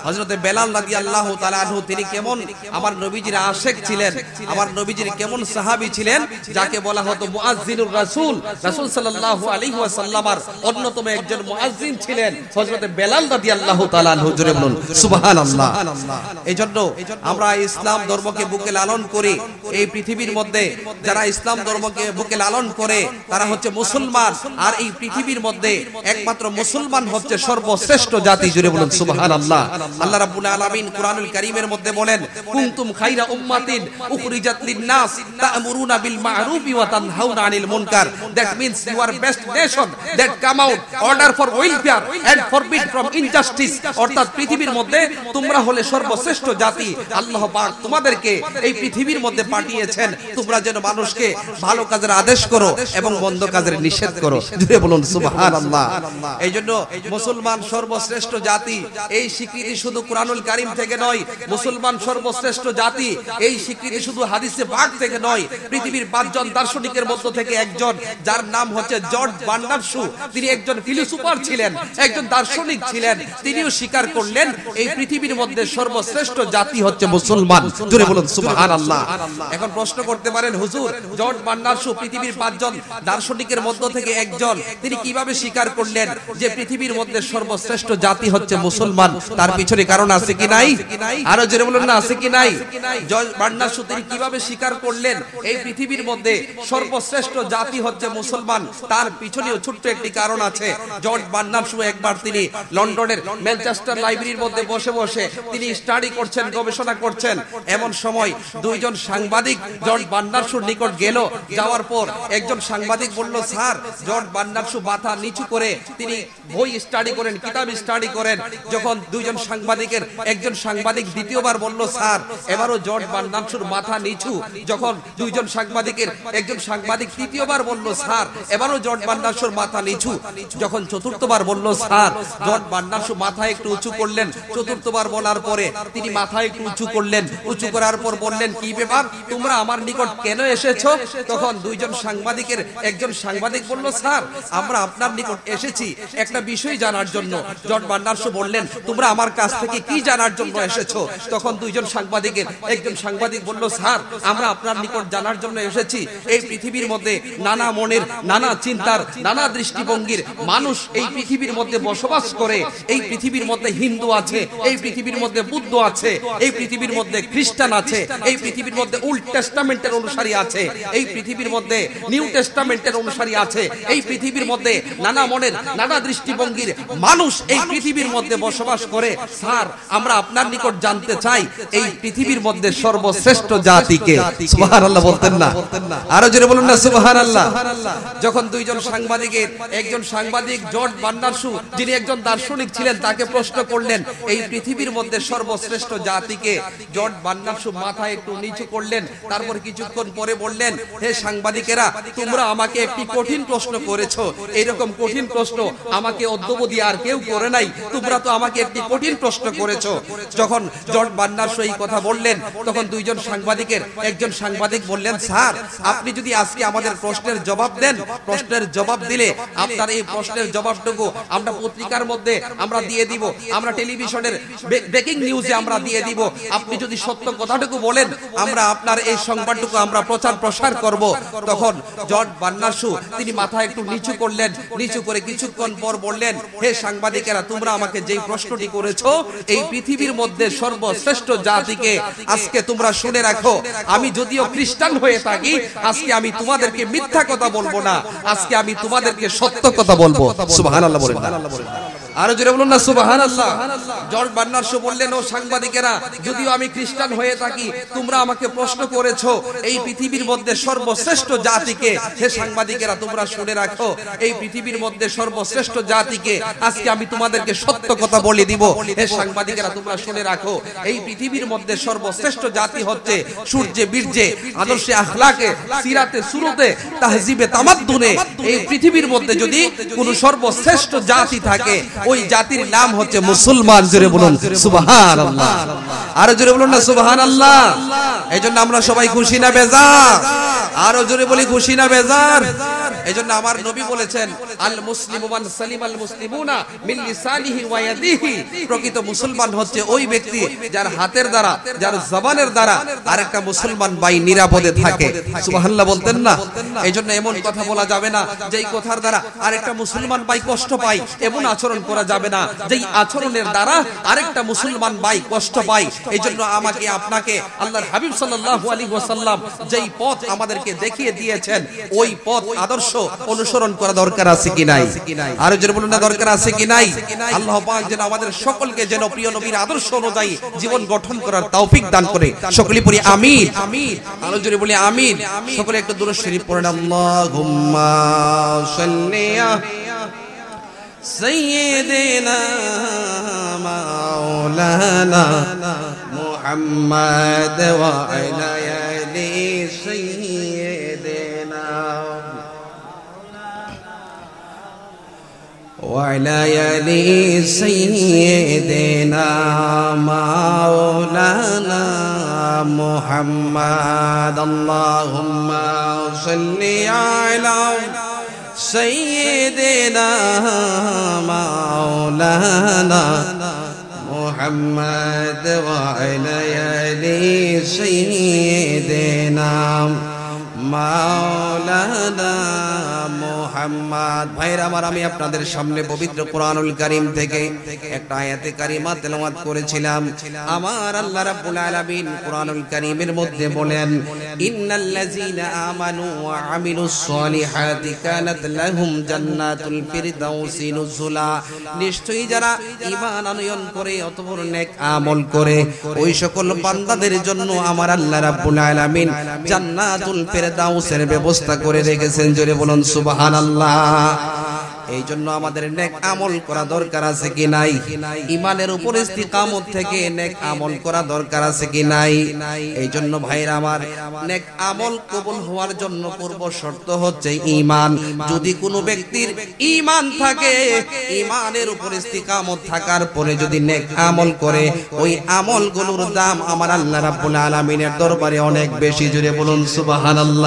হযরত বেলাল রাদিয়াল্লাহু তাআলা আনহু তিনি কেমন আমার নবীজির আশিক ছিলেন, আমার নবীজির কেমন সাহাবী ছিলেন, যাকে বলা হতো মুআজ্জিনুর রাসূল। রাসূল সাল্লাল্লাহু আলাইহি ওয়াসাল্লামের অন্যতম একজন মুআজ্জিন ছিলেন হযরত বেলাল রাদিয়াল্লাহু তাআলা আনহু। জোরে বলুন সুবহানাল্লাহ। এইজন্য আমরা ইসলাম ধর্মকে বুকে লালন করি। এই পৃথিবীর মধ্যে যারা ইসলাম ধর্মকে বুকে লালন করে তারা হচ্ছে মুসলমান, আর এই পৃথিবীর মধ্যে একমাত্র মুসলমান হচ্ছে সর্বশ্রেষ্ঠ জাতি। জুড়ে বলুন সুবহানাল্লাহ। আল্লাহ রাব্বুল আলামিন কুরআনুল কারীমের মধ্যে বলেন, কুনতুম খায়রা উম্মাতিন উখরিজাত লিন-নাস তা'মুরুনা বিল মা'রুফি ওয়া তানহাউনা আনিল মুনকার। That means you are best nation that come out order for welfare and forbid from injustice. অর্থাৎ পৃথিবীর মধ্যে তোমরা হলে সর্বশ্রেষ্ঠ জাতি। আল্লাহ পাক তোমাদেরকে এই পৃথিবীর মধ্যে পাঠিয়েছেন তোমরা যেন মানুষকে ভালো কাজের আদেশ করো এবং মন্দ কাজের নিষেধ করো। জুড়ে বলুন সুবহানাল্লাহ। এইজন্য মুসলমান সর্বশ্রেষ্ঠ জাতি, এই স্বীকৃতি শুধু কুরআনুল কারীম থেকে নয়। মুসলমান সর্বশ্রেষ্ঠ জাতি এই স্বীকৃতি শুধু হাদিসে পাক থেকে নয়। পৃথিবীর 5 জন দার্শনিকের মধ্য থেকে একজন, যার নাম হচ্ছে জর্জ বার্নার্ড শু, তিনি একজন ফিলোসোফার ছিলেন, একজন দার্শনিক ছিলেন। তিনিও স্বীকার করলেন এই পৃথিবীর মধ্যে সর্বশ্রেষ্ঠ জাতি হচ্ছে মুসলমান। জোরে বলুন সুবহানাল্লাহ। এখন প্রশ্ন করতে পারেন, হুজুর জর্জ বার্নার্ড শু পৃথিবীর 5 জন দার্শনিকের মধ্য থেকে একজন, তিনি কিভাবে স্বীকার করলেন যে পৃথিবীর মধ্যে সর্বশ্রেষ্ঠ জাতি হচ্ছে মুসলমান? তার পিছনে কারণ আছে কি নাই? আরো জোরে বলুন না, আছে কি নাই? জর্জ বার্নার্ড শু তিনি কিভাবে স্বীকার করলেন এই পৃথিবীর মধ্যে সর্বশ্রেষ্ঠ জাতি হচ্ছে মুসলমান? তার পিছনেও ছোট্ট একটি কারণ আছে। জর্জ বার্নার্ড শু একবার তিনি লন্ডনের ম্যানচেস্টার লাইব্রেরির মধ্যে বসে বসে তিনি স্টাডি করছেন, গবেষণা করছেন। এমন সময় 2 জন সাংবাদিক জর্জ বার্নার্ড শুর নিকট গেল। যাওয়ার পর একজন সাংবাদিক বলল, স্যার, জর্জ বার্নার্ড শু মাথা নিচু করে তিনি বই স্টাডি করেন, কিতাব স্টাডি করেন। যখন 2 জন সাংবাদিকের একজন সাংবাদিক দ্বিতীয়বার বলল, স্যার, এবারও জর্জ বার্নার্ড শুর মাথা নিচু। যখন 2 জন সাংবাদিকের একজন সাংবাদিক তৃতীয়বার বলল, স্যার, এবারও জর্জ বার্নার্ড শুর মাথা নিচু। যখন চতুর্থবার বলল, স্যার, জর্জ বার্নার্ড শু মাথা একটু উঁচু করলেন। চতুর্থবার বলার পরে তিনি মাথা একটু উঁচু করলেন। উঁচু করার পর বললেন, কি ব্যাপার, তোমরা আমার নিকট কেন এসেছো? তখন 2 জন সাংবাদিকের একজন সাংবাদিক বলল, স্যার, আমরা আপনার নিকট এসেছি একটা বিষয় জানার জন্য। জর্জ বার্নার্ড শু বললেন, তোমরা আমার কাছ থেকে কি জানার জন্য এসেছো? তখন 2 জন সাংবাদিকের একজন সাংবাদিক বলল, স্যার, আমরা আপনার নিকট জানার জন্য এসেছি এই পৃথিবীর মধ্যে নানা মনের, নানা চিন্তার, নানা দৃষ্টিভঙ্গির মানুষ এই পৃথিবীর মধ্যে বসবাস করে। এই পৃথিবীর মধ্যে হিন্দু আছে, এই পৃথিবীর মধ্যে বুদ্ধ আছে, এই পৃথিবীর মধ্যে খ্রিস্টান আছে, এই পৃথিবীর মধ্যে ওল্ড টেস্টামেন্টের অনুসারী আছে, এই পৃথিবীর মধ্যে নিউ টেস্টামেন্টের অনুসারী আছে। এই পৃথিবীর মধ্যে নানা মনের, নানা দৃষ্টিভঙ্গির মানুষ এই পৃথিবীর মধ্যে বসবাস করে। স্যার, আমরা আপনার নিকট জানতে চাই এই পৃথিবীর মধ্যে সর্বশ্রেষ্ঠ জাতিকে। সুবহানাল্লাহ বলতেন না? আরো জোরে বলুন না সুবহানাল্লাহ। যখন 2 জন সাংবাদিকের একজন সাংবাদিক জর্জ বার্নার্ড শু, যিনি একজন দার্শনিক ছিলেন, তাকে প্রশ্ন করলেন এই পৃথিবীর মধ্যে সর্বশ্রেষ্ঠ জাতিকে, জর্জ বার্নার্ড শু মাথা একটু নিচু করলেন। তারপর কিছুক্ষণ পরে বললেন, হে সাংবাদিকেরা, তোমরা আমাকে একটি কঠিন প্রশ্ন করেছো। এইরকম কঠিন প্রশ্ন আমাকে অদ্যবধি আর কেউ করে নাই। তোমরা তো আমাকে একটি কঠিন প্রশ্ন করেছো। যখন জর্জ বার্নার্ড শু এই কথা বললেন, তখন 2 জন সাংবাদিকের একজন সাংবাদিক বললেন, স্যার, আপনি যদি আজকে আমাদের প্রশ্নের জবাব দেন, প্রশ্নের জবাব দিলে আপনার এই প্রশ্নের জবাবটুকু আমরা পত্রিকার মধ্যে আমরা দিয়ে দিব, আমরা টেলিভিশনের ব্রেকিং নিউজে আমরা দিয়ে দিব। আপনি যদি সত্য কথাটুকু বলেন, আমরা আপনার এই সংবাদটুকু আমরা প্রচার প্রসার করব। তখন জর্জ বার্নার্ড শু তিনি মাথা একটু নিচু করলেন। নিচু করে কিছুক্ষণ পর বললেন, হে সাংবাদিকেরা, তোমরা আমাকে যেই প্রশ্নটি করেছো এই পৃথিবীর মধ্যে সর্বশ্রেষ্ঠ জাতিকে, আজকে তোমরা শুনে রাখো, আমি যদিও খ্রিস্টান হয়ে থাকি, আজকে আমি তোমাদেরকে মিথ্যা কথা বলবো না, আজকে আমি তোমাদেরকে সত্য কথা বলবো। সুবহানাল্লাহ বলেন। আরো জোরে বলুন না সুবহানাল্লাহ। জর্জ বার্নার্ড শো বললেন, ও সাংবাদিকেরা, যদিও আমি খ্রিস্টান হয়ে থাকি, তোমরা আমাকে প্রশ্ন করেছো এই পৃথিবীর মধ্যে সর্বশ্রেষ্ঠ জাতিকে। হে সাংবাদিকেরা, তোমরা শুনে রাখো, এই পৃথিবীর মধ্যে সর্বশ্রেষ্ঠ জাতিকে। আজকে আমি তোমাদেরকে সত্য কথা বলে দিব। হে সাংবাদিকেরা, তোমরা শুনে রাখো, এই পৃথিবীর মধ্যে সর্বশ্রেষ্ঠ জাতি হচ্ছে সূর্যে বীর্যে আদর্শে আখলাকে সিরাতে সুরতে তাহজিবে তামাদ্দুনে। এই পৃথিবীর মধ্যে যদি কোন সর্বশ্রেষ্ঠ জাতি থাকে, ওই জাতির নাম হচ্ছে মুসলমান। জোরে বলুন সুবহানাল্লাহ। আরো জোরে বলুন না সুবহানাল্লাহ। এইজন্য আমরা সবাই খুশি না বেজার? আরো জোরে বলি, খুশি না বেজার? এইজন্য আমার নবী বলেছেন, আল মুসলিমু মান সালিমাল মুসলিমুনা মিন লিসানিহি ওয়া ইয়াদিহি। প্রকৃত মুসলমান হচ্ছে ওই ব্যক্তি যার হাতের দ্বারা, যার জবানের দ্বারা আরেকটা মুসলমান ভাই নিরাপদে থাকে। সুবহানাল্লাহ বলতেন না? এইজন্য এমন কথা বলা যাবে না যেই কথার দ্বারা আরেকটা মুসলমান ভাই কষ্ট পায়, এমন আচরণ করা যাবে না যেই আচরণের দ্বারা আরেকটা মুসলমান ভাই কষ্ট পায়। এইজন্য আমাকে আপনাকে আল্লাহর হাবিব সাল্লাল্লাহু আলাইহি ওয়াসাল্লাম যেই পথ আমাদেরকে দেখিয়ে দিয়েছেন, ওই পথ আদর্শ অনুসরণ করা দরকার আছে কি নাই? আরো জোরে বলুন না, দরকার আছে কি নাই? আল্লাহ পাক যেন আমাদের সকলকে যেন প্রিয় নবীর আদর্শ অনুযায়ী জীবন গঠন করার তৌফিক দান করে। সকলেই পড়ি আমিন। আরো জোরে বলি আমিন। সকলে একটু দুরূদ শরীফ পড়েন। আল্লাহুম্মা সাল্লি সাইয়্যিদিনা মাওলানা মুহাম্মদ ওয়া আলা আলি সাইয়্যিদিনা وعلى آل سيدنا مولانا محمد اللهم صل على سيدنا مولانا محمد وعلى آل سيدنا মাওলানা মুহাম্মদ। ভাইরা আমার, আমি আপনাদের সামনে পবিত্র কোরআনুল কারীম থেকে একটা আয়াতে কারিমা তেলাওয়াত করেছিলাম। আমার আল্লাহ রাব্বুল আলামিন কোরআনুল কারীমের মধ্যে বলেন, ইন্নাল্লাযীনা আমানু ওয়া আমিলুস সলিহাতি কানাত লাহুম জান্নাতুল ফিরদাউসি নুজুলা। নিশ্চয়ই যারা ঈমান আনয়ন করে অতঃপর নেক আমল করে, ওই সকল বান্দাদের জন্য আমার আল্লাহ রাব্বুল আলামিন জান্নাতুল ফিরদাউসের ব্যবস্থা করে রেখেছেন। জোরে বলুন সুবহানাল্লাহ। এই জন্য আমাদের নেক আমল করা দরকার আছে কি নাই? ঈমানের উপর ইস্তিকামত থেকে নেক আমল করা দরকার আছে কি নাই? এই জন্য ভাইরা আমার, নেক আমল কবুল হওয়ার জন্য পূর্ব শর্ত হচ্ছে ঈমান। যদি কোনো ব্যক্তির ঈমান থাকে, ঈমানের উপর ইস্তিকামত থাকার পরে যদি নেক আমল করে, ওই আমলগুলোর দাম আমার আল্লাহ রাব্বুল আলামিনের দরবারে অনেক বেশি। জোরে বলুন সুবহানাল্লাহ।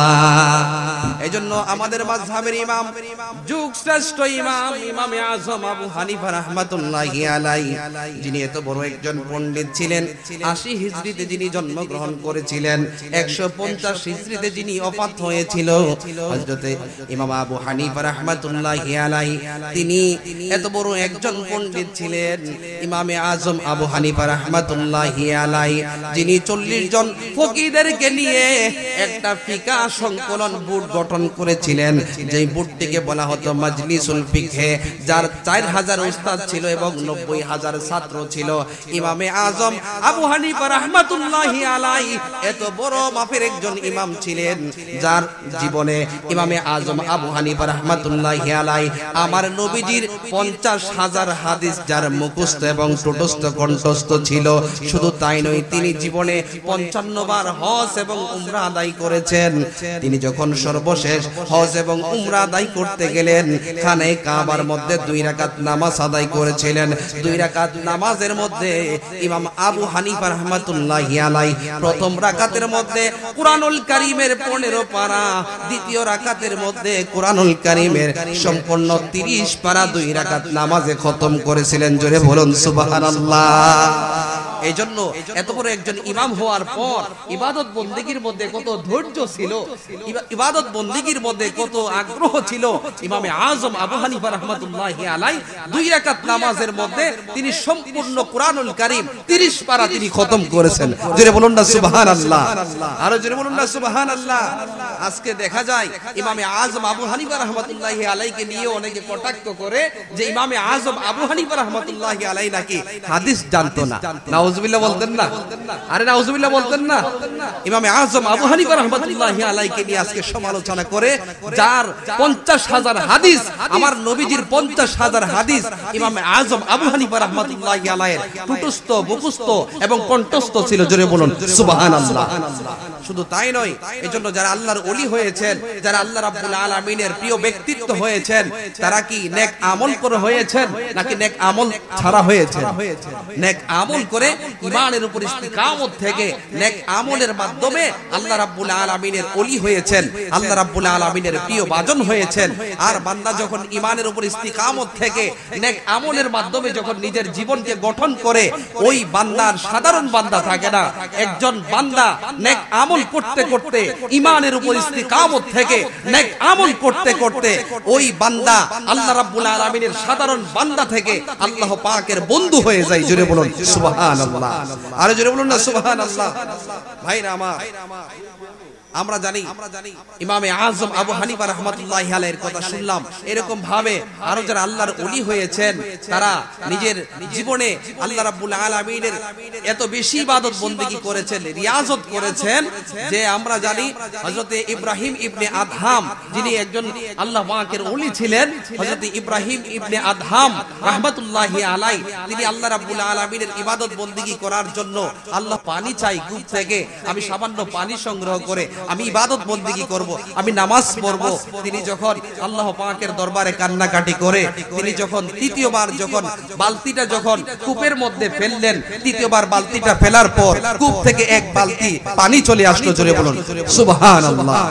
এইজন্য আমাদের মাযহাবের ইমাম, যুগ শ্রেষ্ঠ ইমাম, ইমামে আযম আবু হানিফা রাহমাতুল্লাহি আলাইহি, যিনি এত বড় একজন পণ্ডিত ছিলেন, 80 হিজরিতে যিনি জন্মগ্রহণ করেছিলেন, 150 হিজরিতে যিনি ওফাত হয়েছিল, হযরতে ইমাম আবু হানিফা রাহমাতুল্লাহি আলাইহি, তিনি এত বড় একজন পণ্ডিত ছিলেন, ইমামে আযম আবু হানিফা রাহমাতুল্লাহি আলাইহি, যিনি 40 জন ফকিহদেরকে নিয়ে একটা ফিকাহ সংকলন বোর্ড গঠন করেছিলেন, যেই বোর্ডটিকে বলা হতো মাজলিসুল ফিকহে, যার 4000 উস্তাদ ছিল এবং 90000 ছাত্র ছিল। ইমামে আযম আবু হানিফা রাহমাতুল্লাহি আলাইহি এত বড় মাপের একজন ইমাম ছিলেন, যার জীবনে ইমামে আযম আবু হানিফা রাহমাতুল্লাহি আলাইহি আমার নবীজির 50,000 হাদিস যার মুখস্থ এবং টোটস্থ কণ্ঠস্থ ছিল। শুধু তাই নয়, তিনি জীবনে 55 বার হজ এবং উমরা আদায় করেছেন। তিনি যখন সর্বশেষ হজ এবং উমরা আদায় করতে গেলেন, খানে কাবার মধ্যে 2 রাকাত নামাজ আদায় করেছিলেন। 2 রাকাত নামাজের মধ্যে ইমাম আবু হানিফা রাহমাতুল্লাহি আলাইহি প্রথম রাকাতের মধ্যে কুরআনুল কারীমের 15 পারা, দ্বিতীয় রাকাতের মধ্যে কুরআনুল কারীমের সম্পূর্ণ 30 পারা 2 রাকাত নামাজে খতম করেছিলেন। জোরে বলুন সুবহানাল্লাহ। এই জন্য এত বড় একজন ইমাম হওয়ার পর ইবাদত বন্দেগীর মধ্যে কত ধৈর্য ছিল, ইবাদত বন্দেগীর মধ্যে কত আগ্রহ ছিল। ইমামে আজম আবু হানিফা রাহমাতুল্লাহি আলাইহি 2 রাকাত নামাজের মধ্যে তিনি সম্পূর্ণ কুরআনুল কারীম 30 পারা তিনি খতম করেছেন। জোরে বলুন না সুবহানাল্লাহ, আরো জোরে বলুন না সুবহানাল্লাহ। আজকে দেখা যায় ইমামে আজম আবু হানিফা রাহমাতুল্লাহি আলাইহিকে নিয়ে অনেকে কটাক্ষ করে যে ইমামে আজম আবু হানিফা রাহমাতুল্লাহি আলাইহি নাকি হাদিস জানতো না। নাউজুবিল্লাহ বলতেন না, আরে নাউজুবিল্লাহ বলতেন না। ইমামে আজম আবু হানিফা রাহমাতুল্লাহি আলাইহিকে নিয়ে আজকে সমালোচনা করে, যার 50,000 হাদিস, আমার নবীজির 50,000 হাদিস ইমামে আজম আবু হানিফা রাহমাতুল্লাহি আলাইহির টুটস্থ, মুখস্থ এবং কণ্ঠস্থ ছিল। জোরে বলুন সুবহানাল্লাহ। শুধু তাই নয়, এজন্য যারা আল্লাহর ওলি হয়েছেন, যারা আল্লাহ রাব্বুল আলামিনের প্রিয় ব্যক্তিত্ব হয়েছেন, তারা কি নেক আমল করে হয়েছেন নাকি নেক আমল ছাড়া হয়েছেন? নেক আমল করে ঈমানের উপর ইস্তিকামত থেকে নেক আমলের মাধ্যমে আল্লাহ রাব্বুল আলামিনের ওলি হয়েছেন, আল্লাহ রাব্বুল আলামিনের প্রিয় ভাজন হয়েছেন। আর বান্দা যখন ঈমানের উপর ইস্তিকামত থেকে নেক আমলের মাধ্যমে যখন নিজের জীবনকে গঠন করে, ওই বান্দার সাধারণ বান্দা থাকে না। একজন বান্দা নেক আমল করতে করতে ঈমানের উপর ইস্তিকামত থেকে নেক আমল করতে করতে ওই বান্দা আল্লাহ রাব্বুল আলামিনের সাধারণ বান্দা থেকে আল্লাহ পাকের বন্ধু হয়ে যায়। জোরে বলুন সুবহানাল্লাহ, আর জোরে বলুন না সুবহানাল্লাহ। ভাইরা আমার, আমরা জানি ইমামে আজম আবু হানিফা রাহমাতুল্লাহি আলাইহির কথা শুনলাম। এরকম ভাবে আরো যারা আল্লাহর ওলি হয়েছেন, তারা নিজের জীবনে আল্লাহ রাব্বুল আলামিনের এত বেশি ইবাদত বন্দেগী করেছেন, রিয়াজত করেছেন, যে আমরা জানি হযরতে ইব্রাহিম ইবনে আদহাম, যিনি একজন আল্লাহ পাকের ওলি ছিলেন, হযরতে ইব্রাহিম ইবনে আদহাম রাহমাতুল্লাহি আলাইহি, তিনি আল্লাহ রাব্বুল আলামিনের ইবাদত বন্দেগী করার জন্য আল্লাহ পানি চাই কূপ থেকে, আমি সামান্য পানি সংগ্রহ করে আমি ইবাদত বন্দেগী করব, আমি নামাজ পড়ব। তিনি যখন আল্লাহ পাকের দরবারে কান্নাকাটি করে, তিনি যখন তৃতীয়বার যখন বালতিটা যখন কূপের মধ্যে ফেললেন, তৃতীয়বার বালতিটা ফেলার পর কূপ থেকে এক বালতি পানি চলে আসলো। জোরে বলুন সুবহানাল্লাহ,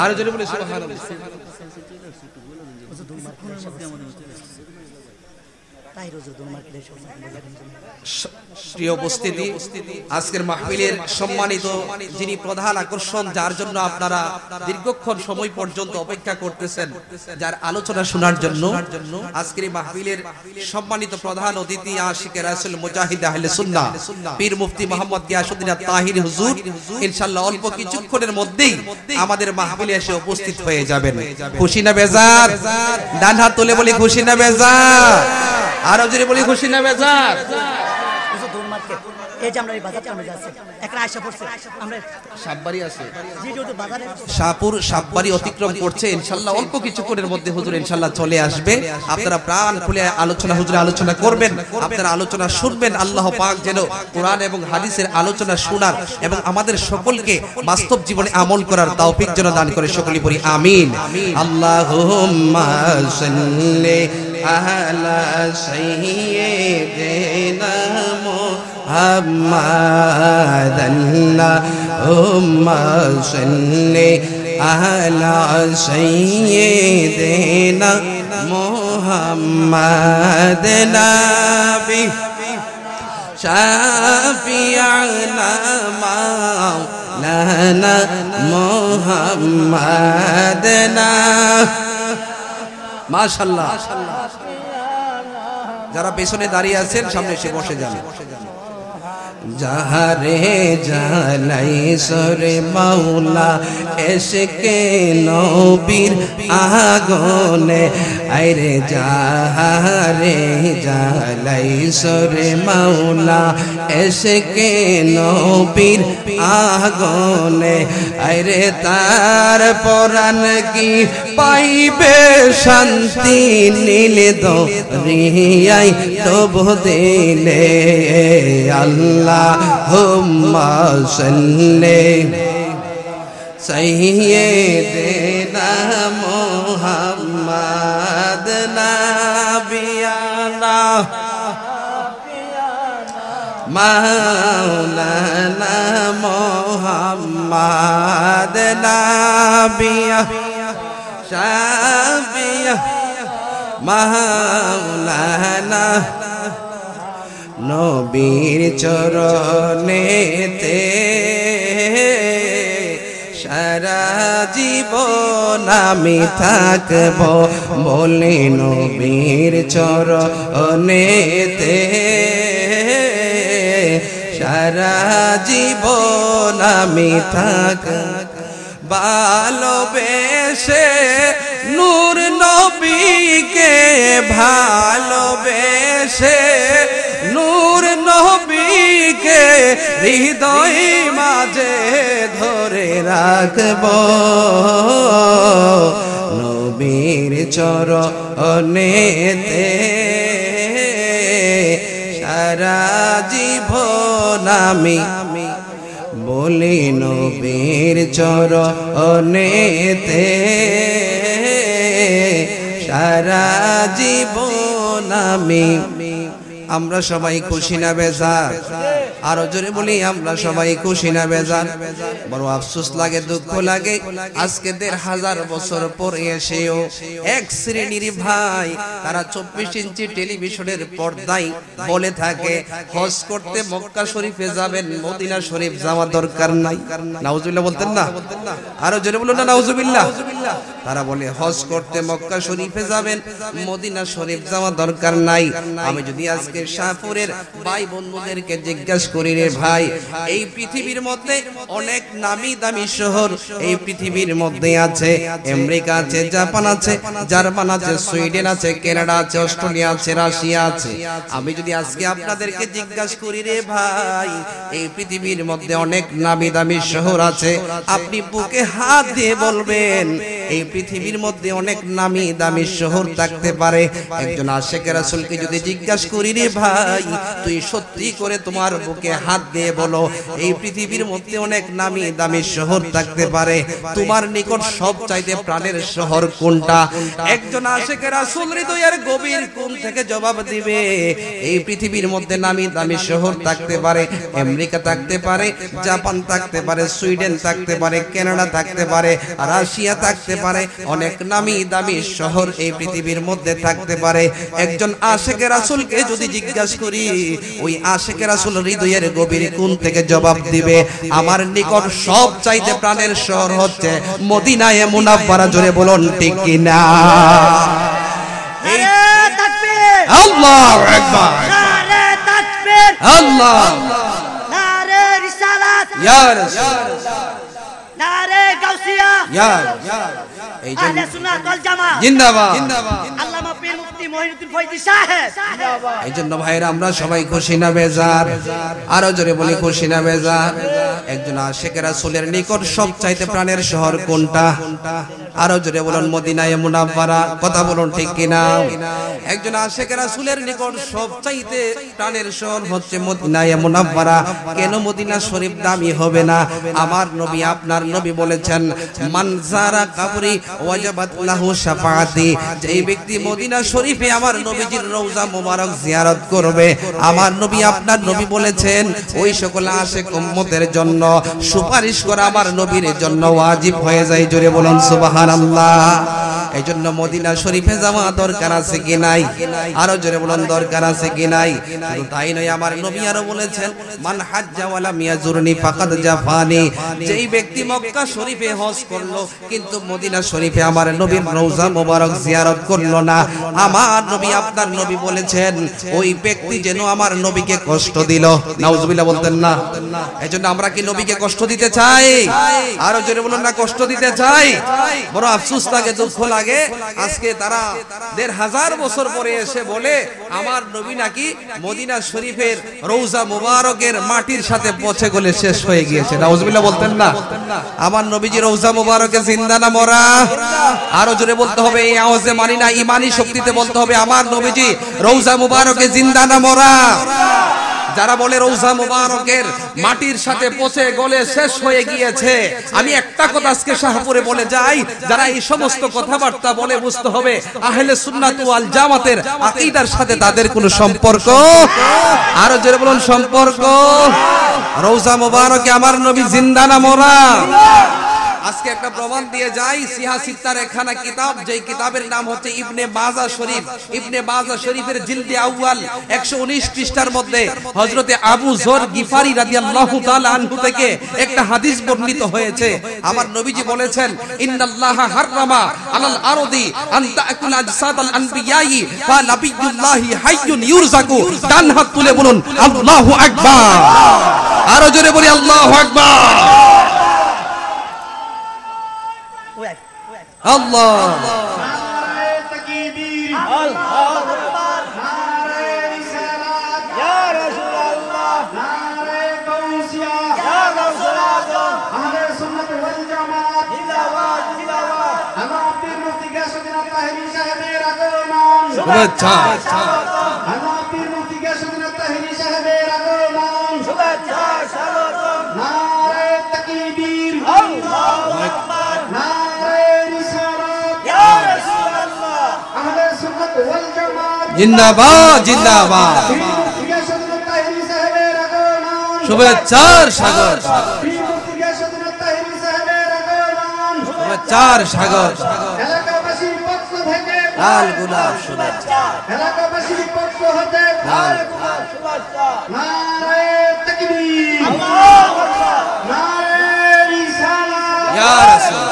আর জোরে বলুন সুবহানাল্লাহ। প্রিয় উপস্থিতি, আজকের মাহফিলের সম্মানিত যিনি প্রধান আকর্ষণ, যার জন্য আপনারা দীর্ঘক্ষণ সময় পর্যন্ত অপেক্ষা করতেছেন, যার আলোচনা শোনার জন্য, আজকের এই মাহফিলের সম্মানিত প্রধান অতিথি আশিকে রাসূল মুজাহিদ আহলে সুন্নাহ পীর মুফতি মোহাম্মদ গিয়াসউদ্দিন তাহিরি হুজুর ইনশাআল্লাহ অল্প কিছুক্ষণের মধ্যেই আমাদের মাহফিলে এসে উপস্থিত হয়ে যাবেন। খুশি না বেজার? ডান হাত তুলে বলি খুশি না বেজার? আরো জোরে বলি খুশি না বেজার? এই যে আমরা এই বাজারটা আমরা যাচ্ছি, একটা আয়শা পড়ছে, আমরা সাববাড়ি আছে, জি জি বাজারে শাহপুর সাববাড়ি অতিক্রম করছে। ইনশাআল্লাহ অল্প কিছুক্ষণের মধ্যে হুজুর ইনশাআল্লাহ চলে আসবে। আপনারা প্রাণ খুলে আলোচনা, হুজুরের আলোচনা করবেন, আপনারা আলোচনা শুনবেন। আল্লাহ পাক যেন কোরআন এবং হাদিসের আলোচনা শোনার এবং আমাদের সকলকে বাস্তব জীবনে আমল করার তৌফিক যেন দান করে। সকলেই পড়ি আমিন। আল্লাহুম্মা সাল্লি আলা সাইয়্যিদিনা মুহাম্মাদ, আল্লাহুম্মা সাল্লি আলা সাইয়্যিদিনা মুহাম্মাদ, নবী শাফিয়ানা মাওলানা মুহাম্মাদ। মাশাআল্লাহ, যারা পেছনে দাঁড়িয়ে আছেন সামনে এসে বসে যান। যাহারে জালাই সরে মাওলা এসকে নবীর আগুনে, আইরে যাহারে জালাই সরে মাওলা এসকে নবীর আগুনে, আইরে তার পরাণ কি পাইবে শান্তি, নীলে দরিয়াই তবু দিলে। আল্লাহুম্মা সাল্লি সাইয়্যিদিনা মুহাম্মাদ, নাবিয়ানা মাওলানা মুহাম্মাদ, নাবিয়া শাফিয়া মাওলানা নবীর চরণেতে সারা জীবন আমি থাকব বলি নবীর চরণেতে সারা জীবন আমি থাকব ভালোবেসে নূর নবীকে ভালোবেসে নূর নবীকে হৃদয় মাঝে ধরে রাখব নবীর চরণেতে সারা জীবন আমি বলি নবীর চরণেতে সারা জীবন আমি। আমরা সবাই খুশি না বেজার? আরো জোরে বলি আমরা সবাই খুশি না বেজার? বড় আফসোস লাগে, দুঃখ লাগে, আজকে ১৫০০ বছর পরে এসেও এক শ্রেণীর ভাই তারা ২৪ ইঞ্চি টেলিভিশনের পর্দায় বলে থাকে হজ করতে মক্কা শরীফে যাবেন, মদিনা শরীফ যাওয়া দরকার নাই। নাউজুবিল্লাহ বলতেন না? আরো জোরে বলুন না নাউজুবিল্লাহ। তারা বলে হজ করতে মক্কা শরীফে যাবেন, মদিনা শরীফ যাওয়া দরকার নাই। আমি যদি আজকে শাহপুরের ভাই বন্ধুদেরকে জিজ্ঞাসা করি, রে ভাই, এই পৃথিবীর মধ্যে অনেক নামি দামি শহর এই পৃথিবীর মধ্যে আছে, আমেরিকা আছে, জাপান আছে, জার্মান আছে, সুইডেন আছে, কানাডা আছে, অস্ট্রেলিয়া আছে, রাশিয়া আছে। আমি যদি আজকে আপনাদেরকে জিজ্ঞাসা করি, রে ভাই, এই পৃথিবীর মধ্যে অনেক নামি দামি শহর আছে, আপনি বুকে হাত দিয়ে বলবেন এই পৃথিবীর মধ্যে অনেক নামি দামি শহর থাকতে পারে? একজন আশিকে রাসূলকে যদি জিজ্ঞাসা করি, রে ভাই, তুই সত্যি করে তোমার বুকে হাত দিয়ে বলো এই পৃথিবীর মধ্যে অনেক নামি দামি শহর থাকতে পারে, তোমার নিকট সবচাইতে প্রাণের শহর কোনটা? একজন আশিকে রাসূল হৃদয়ের গভীর কোণ থেকে জবাব দিবে এই পৃথিবীর মধ্যে নামি দামি শহর থাকতে পারে, আমেরিকা থাকতে পারে, জাপান থাকতে পারে, সুইডেন থাকতে পারে, কানাডা থাকতে পারে, রাশিয়া থাকতে পারে, অনেক নামি দামি শহর এই পৃথিবীর মধ্যে থাকতে পারে। একজন আশিকে রাসূলকে যদি জিজ্ঞাসা করি, ওই আশিকে রাসূল হৃদয়ের গভীর কোণ থেকে জবাব দিবে আমার নিকট সবচাইতে প্রাণের শহর হচ্ছে মদিনায়ে মুনাওয়ারা। জোরে বলুন ঠিক কি না? নারে তাকবীর, আল্লাহু আকবার, নারে তাকবীর, আল্লাহ, নারে রিসালাত, ইয়া রাসূল, নারে গাউসিয়া, ইয়া আহলে সুন্নাত ওয়াল জামাত জিন্দাবাদ। আল্লামা পীর মুফতি মঈনুদ্দিন ফয়জী সাহেব জিন্দাবাদ। এই জন্য ভাইরা আমরা সবাই খুশি না বেজার? আরো জোরে বলি খুশি না বেজার? একজন আশিকে রাসূলের নিকট সবচাইতে প্রাণের শহর কোনটা? আরো জোরে বলুন মদিনায়ে মুনাওয়ারা। কথা বলুন ঠিক কিনা? একজন আশিকে রাসূলের নিকট সবচাইতে প্রাণের শহর হচ্ছে মদিনায়ে মুনাওয়ারা। কেন মদিনা শরীফ দামি হবে না? আমার নবী আপনার নবী বলেছেন মান যারা কবরি ওয়াজাবাত লাহু শাফাআতি, যেই ব্যক্তি মদিনা শরীফে আমার নবীজির রওজা মোবারক জিয়ারত করবে, আমার নবী আপনার নবী বলেছেন ওই সকল আশিক উম্মতের জন্য সুপারিশ করা আমার নবীর জন্য ওয়াজিব হয়ে যায়। জোরে বলুন সুবহানাল্লাহ। এই জন্য মদিনা শরীফে যাওয়া দরকার আছে কি নাই? আরো জোরে বলুন দরকার আছে কি নাই? শুধু তাই নয়, আমার নবী আরো বলেছেন মান হাজ্জা ওয়ালাম ইয়াজুরনি ফাকাদ জাফানি, যেই ব্যক্তি মক্কা শরীফে হজ করলো কিন্তু মদিনা শরীফে আমার নবীর রওজা মোবারক জিয়ারত করলো না, আমার নবী আপনার নবী বলেছেন ওই ব্যক্তি যেন আমার নবীকে কষ্ট দিল। নাউজুবিল্লাহ বলতেন না? এজন্য আমরা কি নবীকে কষ্ট দিতে চাই? আরো জোরে বলুন না কষ্ট দিতে চাই? বড় আফসোস লাগে, দুঃখ লাগে, আজকে তারা ১৫০০ বছর পরে এসে বলে আমার নবী নাকি মদিনা শরীফের রওজা মোবারকের মাটির সাথে পচে গলে শেষ হয়ে গিয়েছে। নাউজুবিল্লাহ বলতেন না? আমার নবীজি রওজা মোবারকে জিন্দা না মরা? আরো জোরে বলতে হবে, এই আওয়াজে মানি না, ঈমানি শক্তিতে বলতে হবে আমার নবীজি রওজা মোবারকে জিন্দা না মরা? যারা বলে রওজা মুবারকের মাটির সাথে পচে গলে শেষ হয়ে গিয়েছে, আমি একটা কথা আজকে শাহপুরে বলে যাই, যারা এই সমস্ত কথাবার্তা বলে বুঝতে হবে আহলে সুন্নাত ওয়াল জামাতের আকীদার সাথে তাদের কোনো সম্পর্ক। আরো জোরে বলুন সম্পর্ক। রওজা মুবারকে আমার নবী জিন্দা না মরা? আজকে একটা প্রমাণ দিয়ে যাই, সিহা সিত্তার একখানা কিতাব, যেই কিতাবের নাম হচ্ছে ইবনে মাজা শরীফ। ইবনে মাজা শরীফের জিলদে আউয়াল 119 পৃষ্ঠার মধ্যে হযরতে আবু যর গিফারি রাদিয়াল্লাহু তাআলা আনহু থেকে একটা হাদিস বর্ণিত হয়েছে। আমার নবীজি বলেছেন, ইন্নাল্লাহা হাররামা আলাল আরদি আন তাকুল আজসাদাল আনবিয়াই ফা নাবিয়ুল্লাহি হাইয়ুন ইউরজাকু। ডান হাত তুলে বলুন আল্লাহু আকবার। আরো জোরে বলি আল্লাহু আকবার। আল্লাহ শুভেচ্ছা। জিন্দাবাদ জিন্দাবাদ। শুভেচ্ছার সাগর, শুভেচ্ছার সাগর। লাল গোলাপ শুভেচ্ছা, এলাকাবাসীর পক্ষ হতে লাল শুভেচ্ছা। নারে তাকবীর, আল্লাহু আকবার, নারে রিসালাত, ইয়া রাসূল।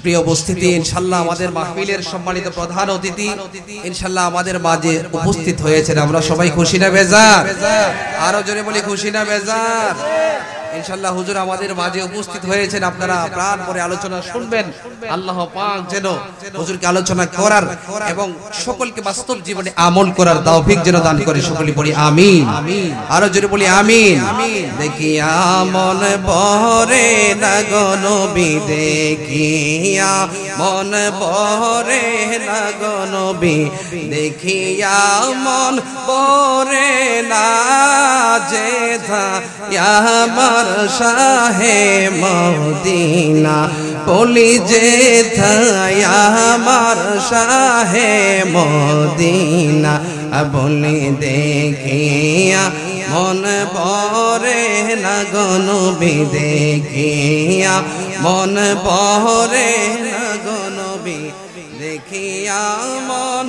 প্রিয় উপস্থিতি, ইনশাআল্লাহ আমাদের মাহফিলের সম্মানিত প্রধান অতিথি ইনশাআল্লাহ আমাদের মাঝে উপস্থিত হয়েছেন। আমরা সবাই খুশি না বেজার? আরো জোরে বলি খুশি না বেজার? ইনশাআল্লাহ হুজুর আমাদের মাঝে উপস্থিত হয়েছেন। আপনারা প্রাণ ভরে আলোচনা শুনবেন। আল্লাহ পাক যেন হুজুরকে আলোচনা করার এবং সকলকে বাস্তব জীবনে আমল করার তৌফিক যেন দান করে। সকলে বলি আমিন। আরো জোরে বলি আমিন। দেখিয়া মন ভরে না গো নবী, দেখিয়া মন ভরে না গো নবী, দেখিয়া মন ভরে না যেথা আমার শাহে মদিনা, বলি যেথা আমার শাহে মদিনা, বলি দেখিয়া মন ভরে না গো নবী, দেখিয়া মন ভরে না গো নবী, দেখিয়া মন